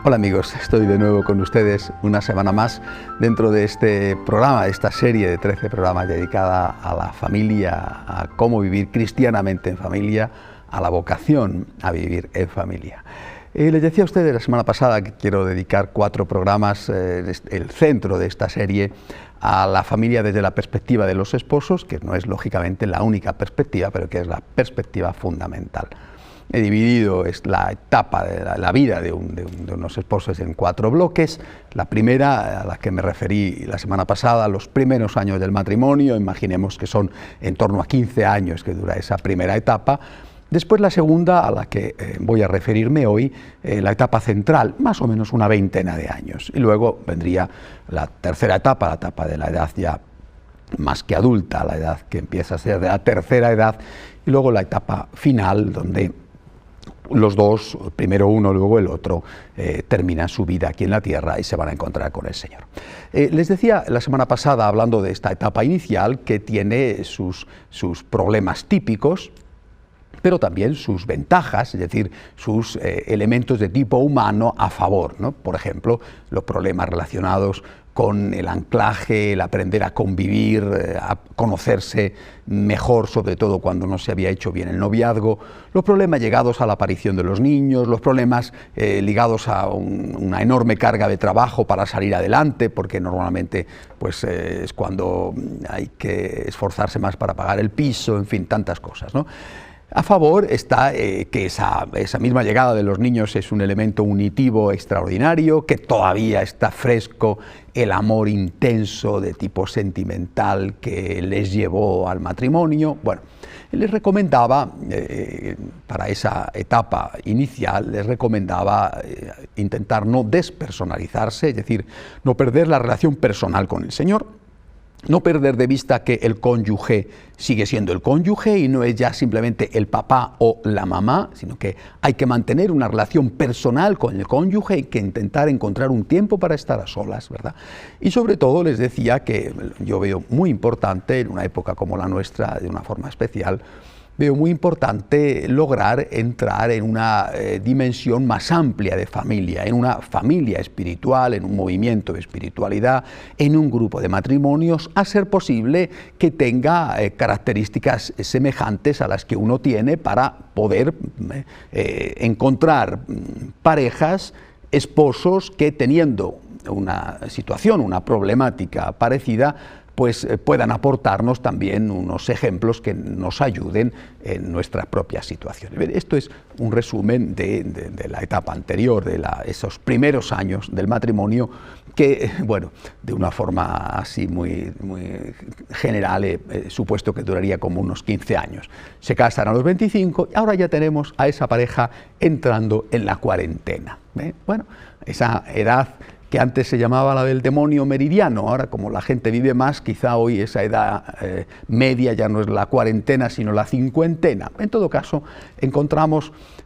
Hola amigos, estoy de nuevo con ustedes una semana más dentro de este programa, esta serie de 13 programas dedicada a la familia, a cómo vivir cristianamente en familia, a la vocación a vivir en familia. Les decía a ustedes la semana pasada que quiero dedicar 4 programas, el centro de esta serie, a la familia desde la perspectiva de los esposos, que no es lógicamente la única perspectiva, pero que es la perspectiva fundamental. He dividido la etapa de la vida de unos esposos en 4 bloques. La primera, a la que me referí la semana pasada, los primeros años del matrimonio, imaginemos que son en torno a 15 años que dura esa primera etapa. Después la segunda, a la que voy a referirme hoy, la etapa central, más o menos una veintena de años. Y luego vendría la tercera etapa, la etapa de la edad ya más que adulta, la edad que empieza a ser de la tercera edad, y luego la etapa final, donde los dos, primero uno, luego el otro, terminan su vida aquí en la tierra y se van a encontrar con el Señor. Les decía la semana pasada, hablando de esta etapa inicial, que tiene sus problemas típicos, pero también sus ventajas, es decir, sus elementos de tipo humano a favor, ¿no? Por ejemplo, los problemas relacionados con el anclaje, el aprender a convivir, a conocerse mejor, sobre todo cuando no se había hecho bien el noviazgo, los problemas llegados a la aparición de los niños, los problemas ligados a una enorme carga de trabajo para salir adelante, porque normalmente pues, es cuando hay que esforzarse más para pagar el piso, en fin, tantas cosas, ¿no? A favor está que esa misma llegada de los niños es un elemento unitivo extraordinario, que todavía está fresco el amor intenso de tipo sentimental que les llevó al matrimonio. Bueno, les recomendaba, para esa etapa inicial, les recomendaba intentar no despersonalizarse, es decir, no perder la relación personal con el Señor, no perder de vista que el cónyuge sigue siendo el cónyuge y no es ya simplemente el papá o la mamá, sino que hay que mantener una relación personal con el cónyuge, hay que intentar encontrar un tiempo para estar a solas, ¿verdad? Y sobre todo les decía que yo veo muy importante en una época como la nuestra, de una forma especial, veo muy importante lograr entrar en una dimensión más amplia de familia, en una familia espiritual, en un movimiento de espiritualidad, en un grupo de matrimonios, a ser posible que tenga características semejantes a las que uno tiene para poder encontrar parejas, esposos que teniendo una situación, una problemática parecida, pues puedan aportarnos también unos ejemplos que nos ayuden en nuestras propias situaciones. Esto es un resumen de la etapa anterior, de esos primeros años del matrimonio, que, bueno, de una forma así muy general he supuesto que duraría como unos 15 años. Se casan a los 25 y ahora ya tenemos a esa pareja entrando en la cuarentena. Bueno, esa edad que antes se llamaba la del demonio meridiano, ahora como la gente vive más, quizá hoy esa edad media ya no es la cuarentena, sino la cincuentena. En todo caso,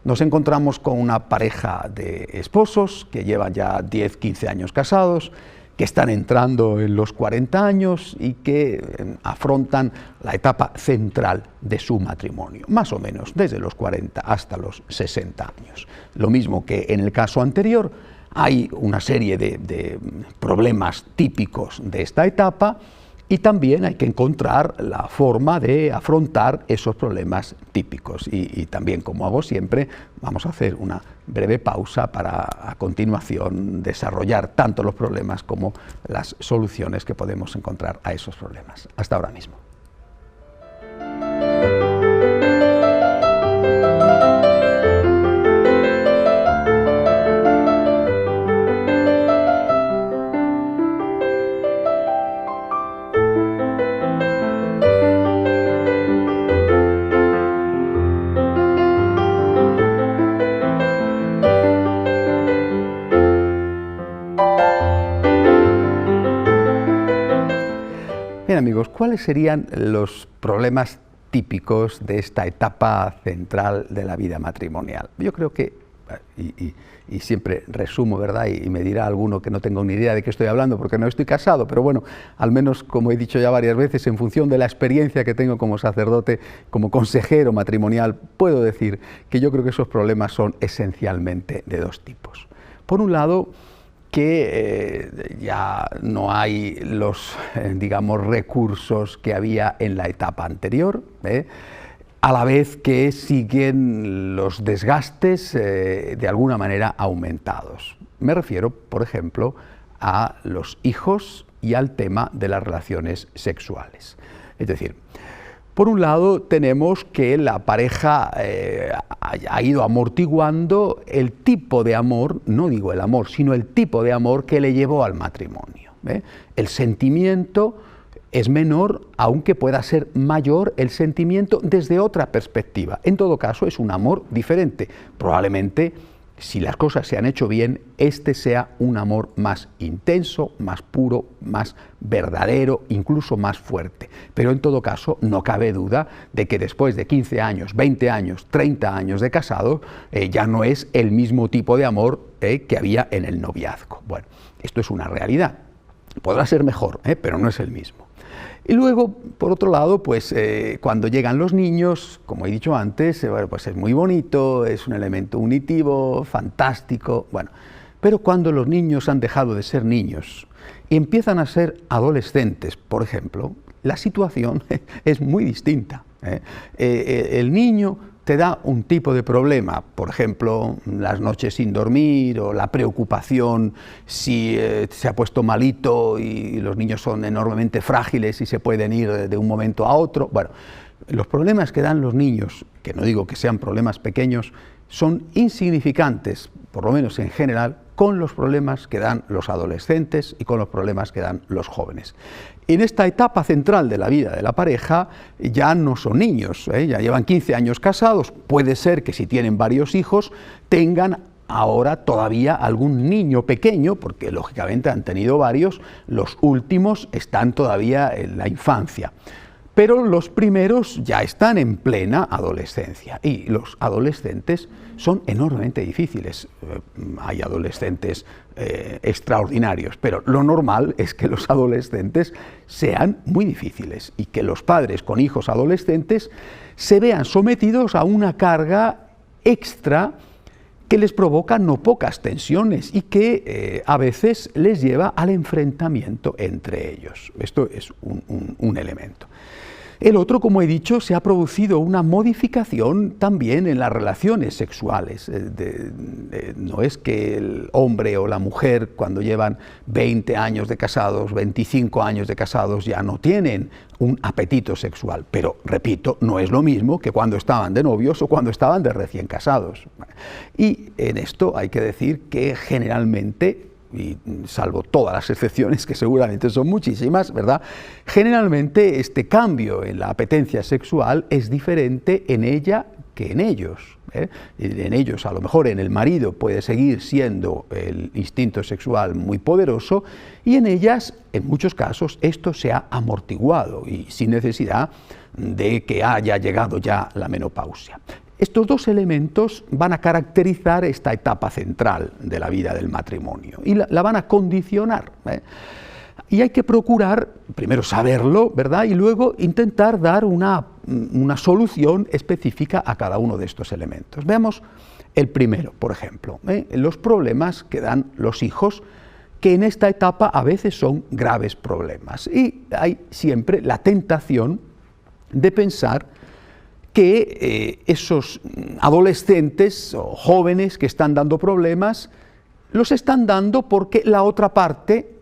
nos encontramos con una pareja de esposos que llevan ya 10, 15 años casados, que están entrando en los 40 años y que afrontan la etapa central de su matrimonio, más o menos desde los 40 hasta los 60 años. Lo mismo que en el caso anterior, hay una serie de problemas típicos de esta etapa y también hay que encontrar la forma de afrontar esos problemas típicos. Y también, como hago siempre, vamos a hacer una breve pausa para a continuación desarrollar tanto los problemas como las soluciones que podemos encontrar a esos problemas. Hasta ahora mismo. Bien amigos, ¿cuáles serían los problemas típicos de esta etapa central de la vida matrimonial? Yo creo que, y siempre resumo, ¿verdad? Y me dirá alguno que no tengo ni idea de qué estoy hablando porque no estoy casado, pero bueno, al menos, como he dicho ya varias veces, en función de la experiencia que tengo como sacerdote, como consejero matrimonial, puedo decir que yo creo que esos problemas son esencialmente de 2 tipos. Por un lado, que ya no hay los, digamos, recursos que había en la etapa anterior, a la vez que siguen los desgastes de alguna manera aumentados. Me refiero, por ejemplo, a los hijos y al tema de las relaciones sexuales. Es decir, por un lado tenemos que la pareja ha ido amortiguando el tipo de amor, no digo el amor, sino el tipo de amor que le llevó al matrimonio. El sentimiento es menor, aunque pueda ser mayor el sentimiento desde otra perspectiva. En todo caso, es un amor diferente. Probablemente, si las cosas se han hecho bien, este sea un amor más intenso, más puro, más verdadero, incluso más fuerte. Pero en todo caso, no cabe duda de que después de 15 años, 20 años, 30 años de casado, ya no es el mismo tipo de amor que había en el noviazgo. Bueno, esto es una realidad. Podrá ser mejor, pero no es el mismo. Y luego, por otro lado, pues cuando llegan los niños, como he dicho antes, bueno, pues es muy bonito, es un elemento unitivo, fantástico, bueno, pero cuando los niños han dejado de ser niños y empiezan a ser adolescentes, por ejemplo, la situación es muy distinta. El niño te da un tipo de problema, por ejemplo, las noches sin dormir o la preocupación si se ha puesto malito y los niños son enormemente frágiles y se pueden ir de un momento a otro. Bueno, los problemas que dan los niños, que no digo que sean problemas pequeños, son insignificantes, por lo menos en general, con los problemas que dan los adolescentes y con los problemas que dan los jóvenes. En esta etapa central de la vida de la pareja ya no son niños, ya llevan 15 años casados, puede ser que si tienen varios hijos tengan ahora todavía algún niño pequeño, porque lógicamente han tenido varios, los últimos están todavía en la infancia. Pero los primeros ya están en plena adolescencia y los adolescentes son enormemente difíciles. Hay adolescentes extraordinarios, pero lo normal es que los adolescentes sean muy difíciles y que los padres con hijos adolescentes se vean sometidos a una carga extra que les provoca no pocas tensiones y que a veces les lleva al enfrentamiento entre ellos. Esto es un elemento. El otro, como he dicho, se ha producido una modificación también en las relaciones sexuales. No es que el hombre o la mujer, cuando llevan 20 años de casados, 25 años de casados, ya no tienen un apetito sexual. Pero, repito, no es lo mismo que cuando estaban de novios o cuando estaban de recién casados. Y en esto hay que decir que generalmente, y salvo todas las excepciones, que seguramente son muchísimas, ¿verdad? Generalmente este cambio en la apetencia sexual es diferente en ella que en ellos. En ellos, a lo mejor en el marido puede seguir siendo el instinto sexual muy poderoso y en ellas, en muchos casos, esto se ha amortiguado y sin necesidad de que haya llegado ya la menopausia. Estos dos elementos van a caracterizar esta etapa central de la vida del matrimonio y la van a condicionar. Y hay que procurar, primero saberlo, ¿verdad? Y luego intentar dar una solución específica a cada uno de estos elementos. Veamos el primero, por ejemplo, los problemas que dan los hijos, que en esta etapa a veces son graves problemas. Y hay siempre la tentación de pensar que esos adolescentes o jóvenes que están dando problemas, los están dando porque la otra parte,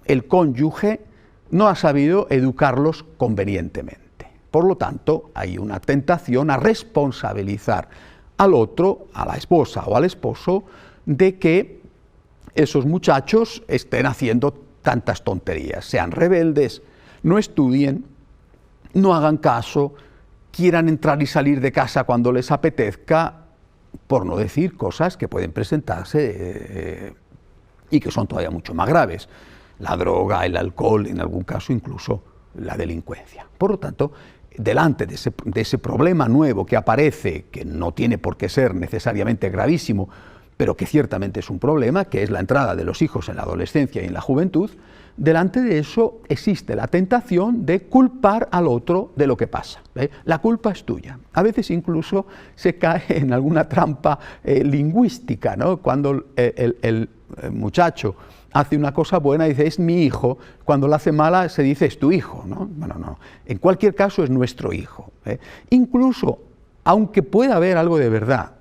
el cónyuge, no ha sabido educarlos convenientemente. Por lo tanto, hay una tentación a responsabilizar al otro, a la esposa o al esposo, de que esos muchachos estén haciendo tantas tonterías, sean rebeldes, no estudien, no hagan caso, quieran entrar y salir de casa cuando les apetezca, por no decir cosas que pueden presentarse y que son todavía mucho más graves. La droga, el alcohol, en algún caso incluso la delincuencia. Por lo tanto, delante de ese problema nuevo que aparece, que no tiene por qué ser necesariamente gravísimo, pero que ciertamente es un problema, que es la entrada de los hijos en la adolescencia y en la juventud, delante de eso existe la tentación de culpar al otro de lo que pasa. La culpa es tuya. A veces incluso se cae en alguna trampa lingüística, ¿no? Cuando el muchacho hace una cosa buena, dice, es mi hijo. Cuando la hace mala, se dice, es tu hijo, ¿no? Bueno, no. En cualquier caso, es nuestro hijo. Incluso, aunque pueda haber algo de verdad,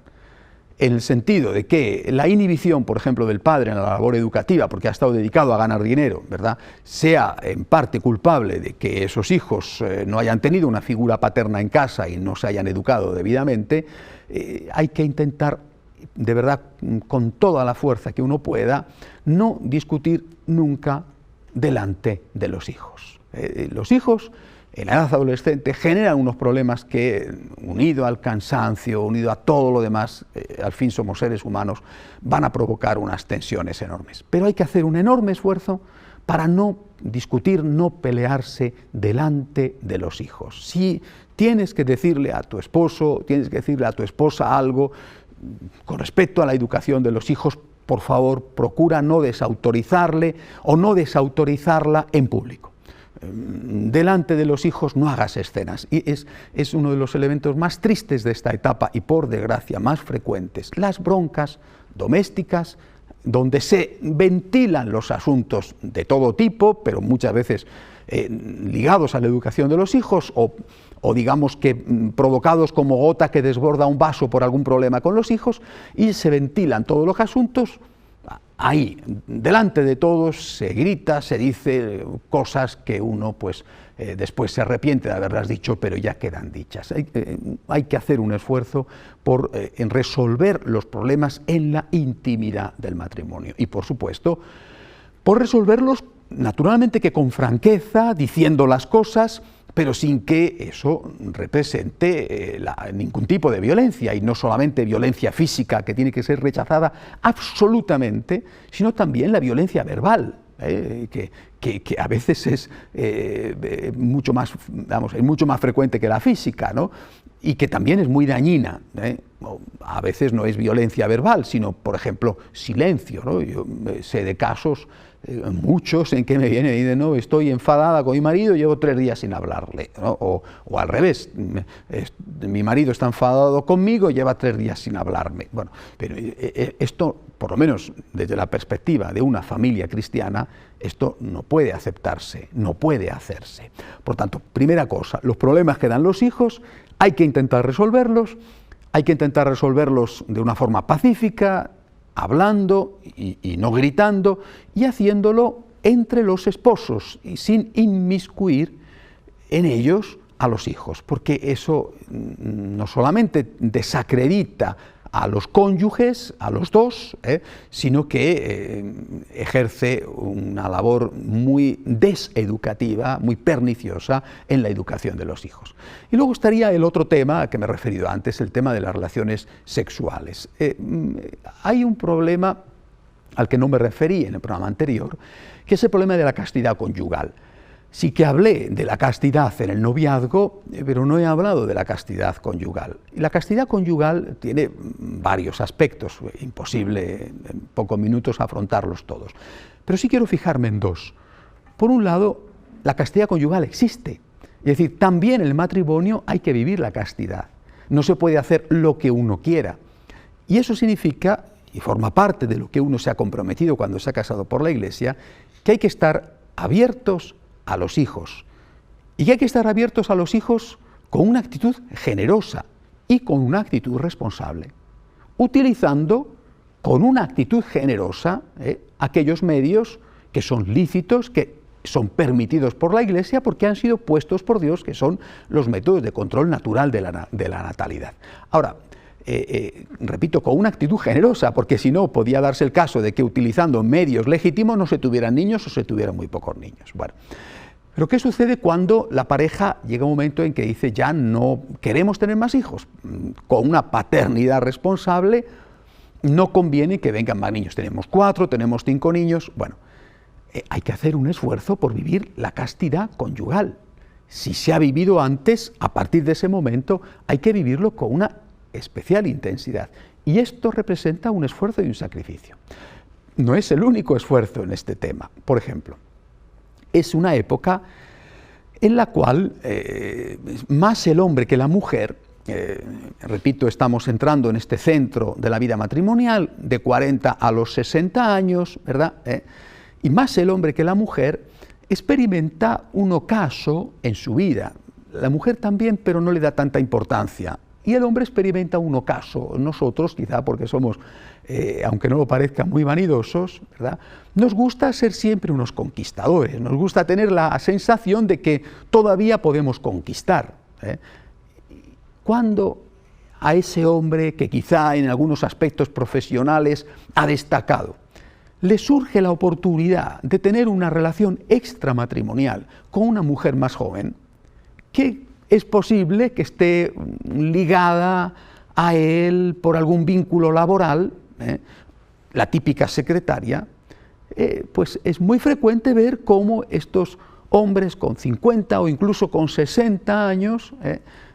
en el sentido de que la inhibición, por ejemplo, del padre en la labor educativa, porque ha estado dedicado a ganar dinero, ¿verdad?, sea en parte culpable de que esos hijos no hayan tenido una figura paterna en casa y no se hayan educado debidamente, hay que intentar, de verdad, con toda la fuerza que uno pueda, no discutir nunca delante de los hijos. Los hijos, en la edad adolescente, generan unos problemas que, unido al cansancio, unido a todo lo demás, al fin somos seres humanos, van a provocar unas tensiones enormes. Pero hay que hacer un enorme esfuerzo para no discutir, no pelearse delante de los hijos. Si tienes que decirle a tu esposo, tienes que decirle a tu esposa algo con respecto a la educación de los hijos, por favor, procura no desautorizarle o no desautorizarla en público. Delante de los hijos no hagas escenas, y es uno de los elementos más tristes de esta etapa y, por desgracia, más frecuentes, las broncas domésticas, donde se ventilan los asuntos de todo tipo, pero muchas veces ligados a la educación de los hijos o digamos que provocados como gota que desborda un vaso por algún problema con los hijos, y se ventilan todos los asuntos. Ahí, delante de todos, se grita, se dice cosas que uno pues después se arrepiente de haberlas dicho, pero ya quedan dichas. Hay que hacer un esfuerzo por en resolver los problemas en la intimidad del matrimonio. Y por supuesto, por resolverlos, naturalmente que con franqueza, diciendo las cosas, pero sin que eso represente ningún tipo de violencia, y no solamente violencia física, que tiene que ser rechazada absolutamente, sino también la violencia verbal, que a veces es mucho más, vamos, es mucho más frecuente que la física, ¿no? Y que también es muy dañina. A veces no es violencia verbal, sino, por ejemplo, silencio, ¿no? Yo sé de casos, muchos, en que me vienen y dicen, no, estoy enfadada con mi marido, llevo 3 días sin hablarle, ¿no? O al revés, mi marido está enfadado conmigo, lleva 3 días sin hablarme. Bueno, pero esto, por lo menos desde la perspectiva de una familia cristiana, esto no puede aceptarse, no puede hacerse. Por tanto, primera cosa, los problemas que dan los hijos, hay que intentar resolverlos de una forma pacífica, hablando y no gritando, y haciéndolo entre los esposos y sin inmiscuir en ellos a los hijos, porque eso no solamente desacredita a los cónyuges, a los dos, sino que ejerce una labor muy deseducativa, muy perniciosa en la educación de los hijos. Y luego estaría el otro tema a que me he referido antes, el tema de las relaciones sexuales. Hay un problema al que no me referí en el programa anterior, que es el problema de la castidad conyugal. Sí que hablé de la castidad en el noviazgo, pero no he hablado de la castidad conyugal. Y la castidad conyugal tiene varios aspectos, imposible en pocos minutos afrontarlos todos. Pero sí quiero fijarme en 2. Por un lado, la castidad conyugal existe. Es decir, también en el matrimonio hay que vivir la castidad. No se puede hacer lo que uno quiera. Y eso significa, y forma parte de lo que uno se ha comprometido cuando se ha casado por la Iglesia, que hay que estar abiertos a los hijos, y que hay que estar abiertos a los hijos con una actitud generosa y con una actitud responsable, utilizando con una actitud generosa aquellos medios que son lícitos, que son permitidos por la Iglesia porque han sido puestos por Dios, que son los métodos de control natural de la natalidad. Ahora, repito, con una actitud generosa, porque si no podía darse el caso de que utilizando medios legítimos no se tuvieran niños o se tuvieran muy pocos niños. Bueno, pero ¿qué sucede cuando la pareja llega un momento en que dice ya no queremos tener más hijos? Con una paternidad responsable no conviene que vengan más niños. Tenemos 4, tenemos 5 niños. Bueno, hay que hacer un esfuerzo por vivir la castidad conyugal. Si se ha vivido antes, a partir de ese momento hay que vivirlo con una especial intensidad. Y esto representa un esfuerzo y un sacrificio. No es el único esfuerzo en este tema. Por ejemplo, es una época en la cual más el hombre que la mujer, repito, estamos entrando en este centro de la vida matrimonial, de 40 a los 60 años, ¿verdad? Y más el hombre que la mujer experimenta un ocaso en su vida. La mujer también, pero no le da tanta importancia. Y el hombre experimenta un ocaso. Nosotros, quizá porque somos, aunque no lo parezca, muy vanidosos, ¿verdad?, nos gusta ser siempre unos conquistadores, nos gusta tener la sensación de que todavía podemos conquistar. Cuando a ese hombre que quizá en algunos aspectos profesionales ha destacado, le surge la oportunidad de tener una relación extramatrimonial con una mujer más joven, que es posible que esté ligada a él por algún vínculo laboral, la típica secretaria, pues es muy frecuente ver cómo estos hombres con 50 o incluso con 60 años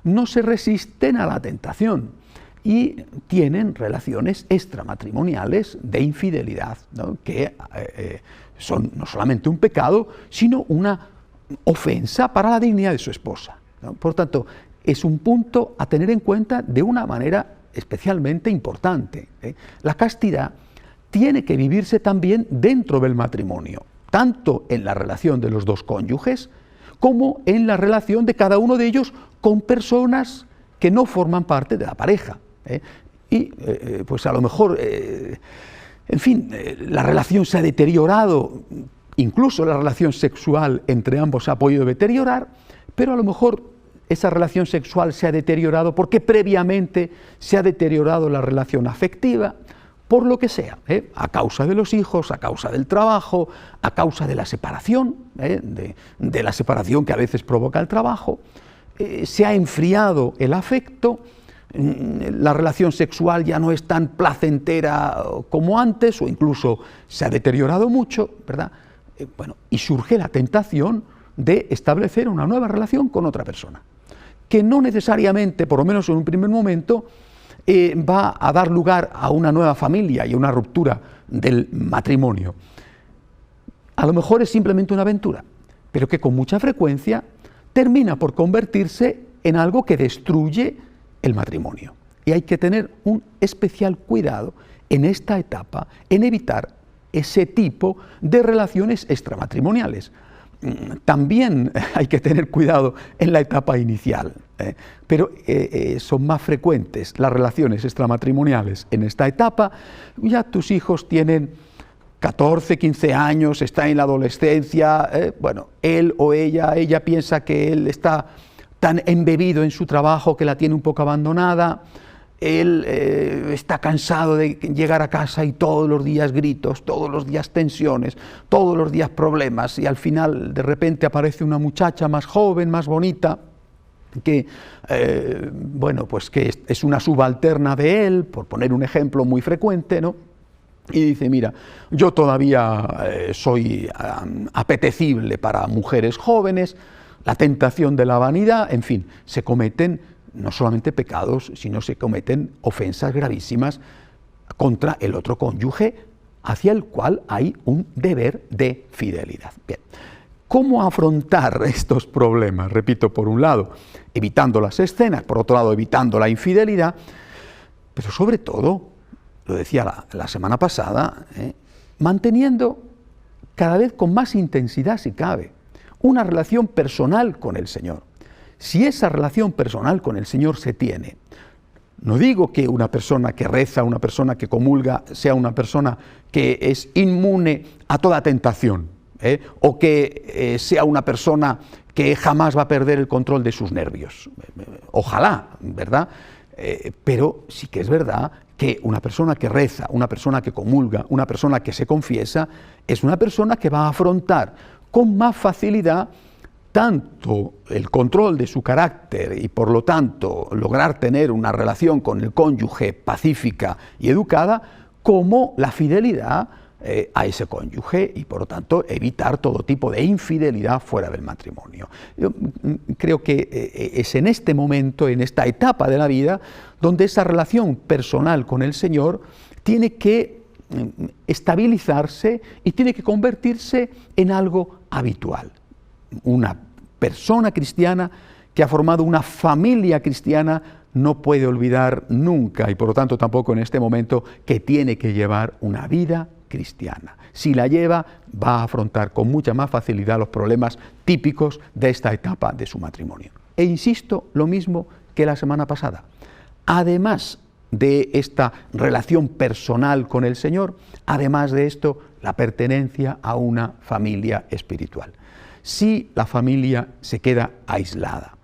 no se resisten a la tentación y tienen relaciones extramatrimoniales de infidelidad, ¿no?, que son no solamente un pecado, sino una ofensa para la dignidad de su esposa, ¿no? Por tanto, es un punto a tener en cuenta de una manera especialmente importante. La castidad tiene que vivirse también dentro del matrimonio, tanto en la relación de los dos cónyuges, como en la relación de cada uno de ellos con personas que no forman parte de la pareja. Pues a lo mejor, en fin, la relación se ha deteriorado, incluso la relación sexual entre ambos se ha podido deteriorar, pero a lo mejor esa relación sexual se ha deteriorado porque previamente se ha deteriorado la relación afectiva, por lo que sea, a causa de los hijos, a causa del trabajo, a causa de la separación, de la separación que a veces provoca el trabajo, se ha enfriado el afecto, la relación sexual ya no es tan placentera como antes, o incluso se ha deteriorado mucho, ¿verdad? Y surge la tentación de establecer una nueva relación con otra persona, que no necesariamente, por lo menos en un primer momento, va a dar lugar a una nueva familia y a una ruptura del matrimonio. A lo mejor es simplemente una aventura, pero que con mucha frecuencia termina por convertirse en algo que destruye el matrimonio. Y hay que tener un especial cuidado en esta etapa, en evitar ese tipo de relaciones extramatrimoniales. También hay que tener cuidado en la etapa inicial, pero son más frecuentes las relaciones extramatrimoniales en esta etapa. Ya tus hijos tienen 14, 15 años, está en la adolescencia, él o ella piensa que él está tan embebido en su trabajo que la tiene un poco abandonada. Él está cansado de llegar a casa y todos los días gritos, todos los días tensiones, todos los días problemas, y al final de repente aparece una muchacha más joven, más bonita, que que es una subalterna de él, por poner un ejemplo muy frecuente, ¿no? Y dice, mira, yo todavía soy apetecible para mujeres jóvenes, la tentación de la vanidad, en fin, se cometen no solamente pecados, sino se cometen ofensas gravísimas contra el otro cónyuge, hacia el cual hay un deber de fidelidad. Bien, ¿cómo afrontar estos problemas? Repito, por un lado, evitando las escenas, por otro lado, evitando la infidelidad, pero sobre todo, lo decía la semana pasada, manteniendo cada vez con más intensidad, si cabe, una relación personal con el Señor. Si esa relación personal con el Señor se tiene, no digo que una persona que reza, una persona que comulga, sea una persona que es inmune a toda tentación, o que sea una persona que jamás va a perder el control de sus nervios. Ojalá, ¿verdad? Pero sí que es verdad que una persona que reza, una persona que comulga, una persona que se confiesa, es una persona que va a afrontar con más facilidad tanto el control de su carácter y por lo tanto lograr tener una relación con el cónyuge pacífica y educada, como la fidelidad a ese cónyuge y por lo tanto evitar todo tipo de infidelidad fuera del matrimonio. Yo creo que es en este momento, en esta etapa de la vida, donde esa relación personal con el Señor tiene que estabilizarse y tiene que convertirse en algo habitual. Una persona cristiana que ha formado una familia cristiana no puede olvidar nunca, y por lo tanto tampoco en este momento, que tiene que llevar una vida cristiana. Si la lleva, va a afrontar con mucha más facilidad los problemas típicos de esta etapa de su matrimonio. E insisto, lo mismo que la semana pasada. Además de esta relación personal con el Señor, además de esto, la pertenencia a una familia espiritual. Si la familia se queda aislada,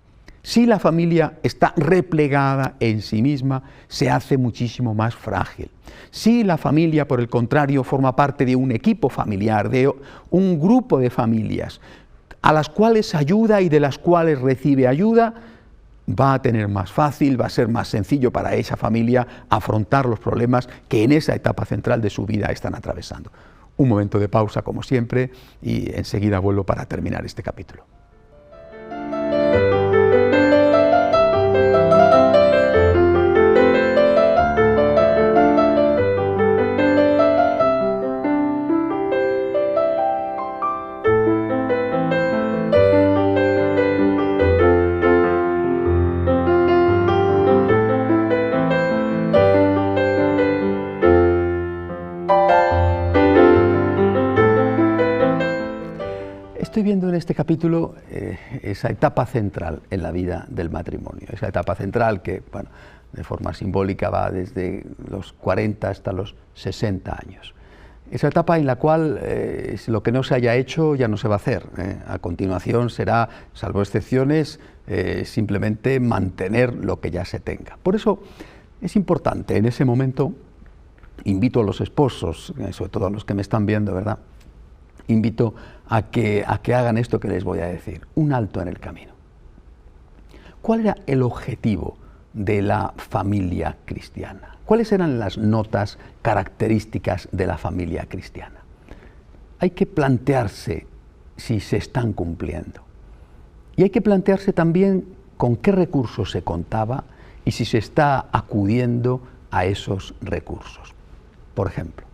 si la familia está replegada en sí misma, se hace muchísimo más frágil. Si la familia, por el contrario, forma parte de un equipo familiar, de un grupo de familias, a las cuales ayuda y de las cuales recibe ayuda, va a tener más fácil, va a ser más sencillo para esa familia afrontar los problemas que en esa etapa central de su vida están atravesando. Un momento de pausa, como siempre, y enseguida vuelvo para terminar este capítulo. Estoy viendo en este capítulo esa etapa central en la vida del matrimonio, esa etapa central que, bueno, de forma simbólica va desde los 40 hasta los 60 años. Esa etapa en la cual lo que no se haya hecho ya no se va a hacer. A continuación será, salvo excepciones, simplemente mantener lo que ya se tenga. Por eso es importante en ese momento, invito a los esposos, sobre todo a los que me están viendo, ¿verdad?, invito a que hagan esto que les voy a decir, un alto en el camino. ¿Cuál era el objetivo de la familia cristiana? ¿Cuáles eran las notas características de la familia cristiana? Hay que plantearse si se están cumpliendo. Y hay que plantearse también con qué recursos se contaba y si se está acudiendo a esos recursos. Por ejemplo,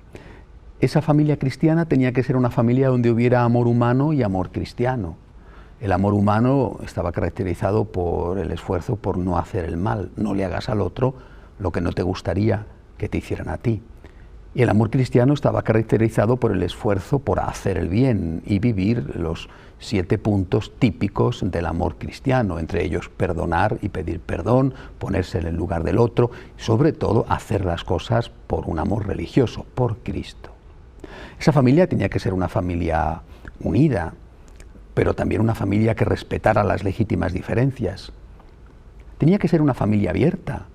esa familia cristiana tenía que ser una familia donde hubiera amor humano y amor cristiano. El amor humano estaba caracterizado por el esfuerzo por no hacer el mal. No le hagas al otro lo que no te gustaría que te hicieran a ti. Y el amor cristiano estaba caracterizado por el esfuerzo por hacer el bien y vivir los 7 puntos típicos del amor cristiano, entre ellos perdonar y pedir perdón, ponerse en el lugar del otro, y sobre todo hacer las cosas por un amor religioso, por Cristo. Esa familia tenía que ser una familia unida, pero también una familia que respetara las legítimas diferencias. Tenía que ser una familia abierta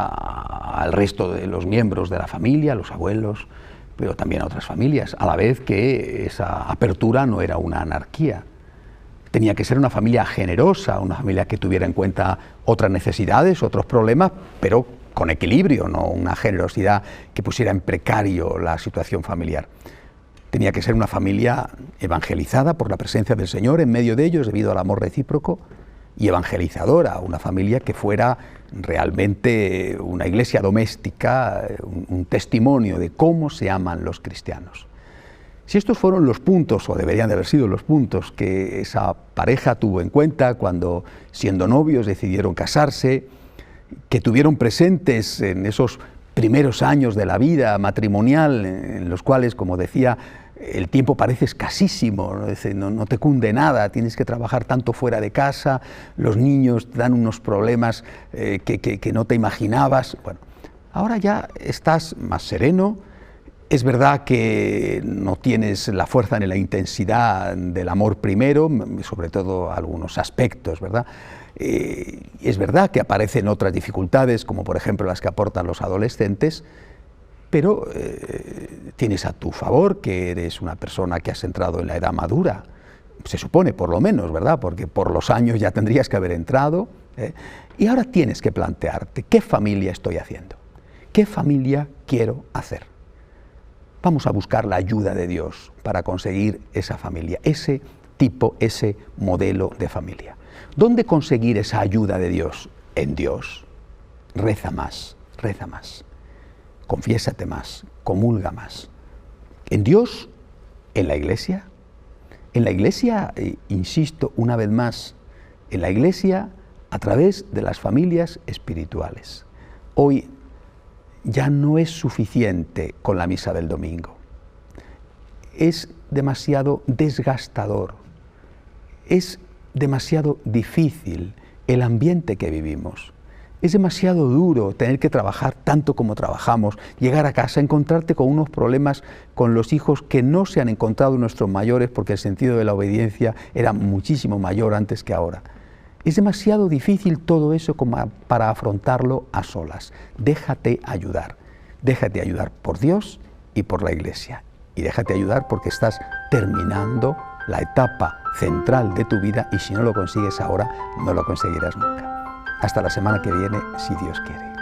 al resto de los miembros de la familia, los abuelos, pero también a otras familias, a la vez que esa apertura no era una anarquía. Tenía que ser una familia generosa, una familia que tuviera en cuenta otras necesidades, otros problemas, pero con equilibrio, no una generosidad que pusiera en precario la situación familiar. Tenía que ser una familia evangelizada por la presencia del Señor en medio de ellos debido al amor recíproco, y evangelizadora, una familia que fuera realmente una iglesia doméstica, un testimonio de cómo se aman los cristianos. Si estos fueron los puntos, o deberían de haber sido los puntos, que esa pareja tuvo en cuenta cuando, siendo novios, decidieron casarse, que tuvieron presentes en esos primeros años de la vida matrimonial, en los cuales, como decía, el tiempo parece escasísimo, no te cunde nada, tienes que trabajar tanto fuera de casa, los niños te dan unos problemas que no te imaginabas. Bueno, ahora ya estás más sereno. Es verdad que no tienes la fuerza ni la intensidad del amor primero, sobre todo algunos aspectos, ¿verdad? Es verdad que aparecen otras dificultades, como por ejemplo las que aportan los adolescentes, pero tienes a tu favor que eres una persona que has entrado en la edad madura, se supone por lo menos, ¿verdad? Porque por los años ya tendrías que haber entrado, y ahora tienes que plantearte, ¿qué familia estoy haciendo? ¿Qué familia quiero hacer? vamos a buscar la ayuda de Dios para conseguir esa familia, ese tipo, ese modelo de familia. ¿Dónde conseguir esa ayuda de Dios? En Dios. Reza más, confiésate más, comulga más. En Dios, en la Iglesia. En la Iglesia, insisto una vez más, en la Iglesia a través de las familias espirituales. Hoy ya no es suficiente con la misa del domingo. Es demasiado desgastador, es demasiado difícil el ambiente que vivimos. Es demasiado duro tener que trabajar tanto como trabajamos, llegar a casa, encontrarte con unos problemas con los hijos que no se han encontrado nuestros mayores porque el sentido de la obediencia era muchísimo mayor antes que ahora. Es demasiado difícil todo eso como para afrontarlo a solas. Déjate ayudar por Dios y por la Iglesia. Y déjate ayudar porque estás terminando la etapa central de tu vida y si no lo consigues ahora, no lo conseguirás nunca. Hasta la semana que viene, si Dios quiere.